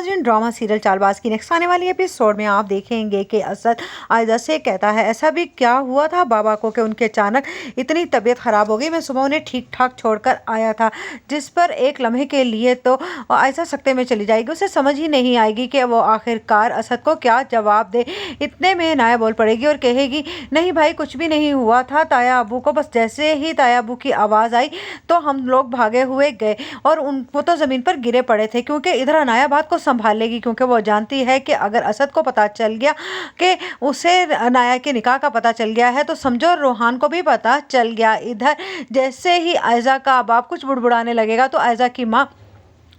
नाज़रीन, drama serial Chaalbaaz की next आने वाली एपिसोड में आप देखेंगे कि असद आयजा से कहता है ऐसा भी क्या हुआ था बाबा को कि उनके अचानक इतनी तबीयत ख़राब हो गई। मैं सुबह उन्हें ठीक ठाक छोड़कर आया था। जिस पर एक लम्हे के लिए तो आयजा सकते में चली जाएगी। उसे समझ ही नहीं आएगी कि वो आखिरकार असद को क्या जवाब दे। इतने में नाया बोल पड़ेगी और कहेगी, नहीं भाई, कुछ भी नहीं हुआ था ताया अबू को। बस जैसे ही ताया अबू की आवाज़ आई तो हम लोग भागे हुए गए और वो तो ज़मीन पर गिरे पड़े थे, क्योंकि इधर अनाया बात को संभाल लेगी, क्योंकि वो जानती है कि अगर असद को पता चल गया कि उसे अनाया के निकाह का पता चल गया है तो समझो रोहान को भी पता चल गया। इधर जैसे ही आयजा का बाप कुछ बुड़बुड़ाने लगेगा तो आयजा की माँ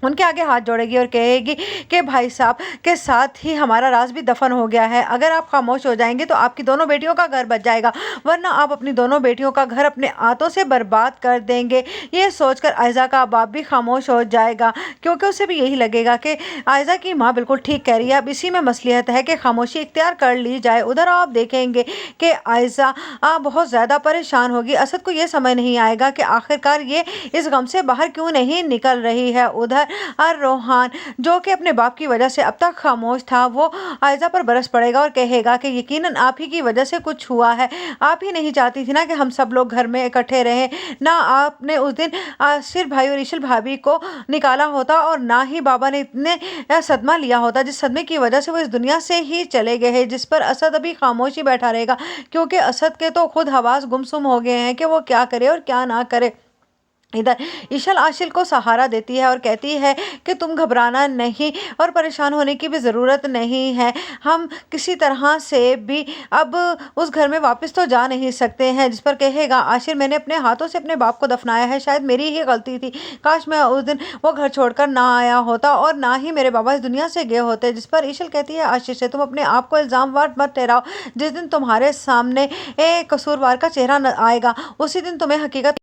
उनके आगे हाथ जोड़ेगी और कहेगी कि भाई साहब के साथ ही हमारा राज भी दफन हो गया है। अगर आप खामोश हो जाएंगे तो आपकी दोनों बेटियों का घर बच जाएगा, वरना आप अपनी दोनों बेटियों का घर अपने हाथों से बर्बाद कर देंगे। ये सोचकर आयजा का बाप भी खामोश हो जाएगा, क्योंकि उसे भी यही लगेगा कि आयजा की माँ बिल्कुल ठीक कह रही है। अब इसी में मसलियत है कि खामोशी इख्तियार कर ली जाए। उधर आप देखेंगे कि आयजा बहुत ज़्यादा परेशान होगी। असद को ये समझ नहीं आएगा कि आखिरकार ये इस गम से बाहर क्यों नहीं निकल रही है। उधर और रोहान, जो कि अपने बाप की वजह से अब तक खामोश था, वो आयजा पर बरस पड़ेगा और कहेगा कि यकीनन आप ही की वजह से कुछ हुआ है। आप ही नहीं चाहती थी ना कि हम सब लोग घर में इकट्ठे रहें। ना आपने उस दिन आसिर भाई और ईशल भाभी को निकाला होता और ना ही बाबा ने इतने सदमा लिया होता जिस सदमे की वजह से वो इस दुनिया से ही चले गए हैं। जिस पर असद अभी खामोश ही बैठा रहेगा, क्योंकि असद के तो खुद हवास गुमसुम हो गए हैं कि वो क्या करे और क्या ना करे। इधर ईशल आशिल को सहारा देती है और कहती है कि तुम घबराना नहीं और परेशान होने की भी ज़रूरत नहीं है। हम किसी तरह से भी अब उस घर में वापस तो जा नहीं सकते हैं। जिस पर कहेगा आशिर, मैंने अपने हाथों से अपने बाप को दफनाया है, शायद मेरी ही गलती थी। काश मैं उस दिन वो घर छोड़कर ना आया होता और ना ही मेरे बाबा इस दुनिया से गए होते। जिस पर ईशल कहती है आशिर से, तुम अपने आप को इल्ज़ामवार मत ठहराओ। जिस दिन तुम्हारे सामने कसूरवार का चेहरा आएगा उसी दिन तुम्हें हकीकत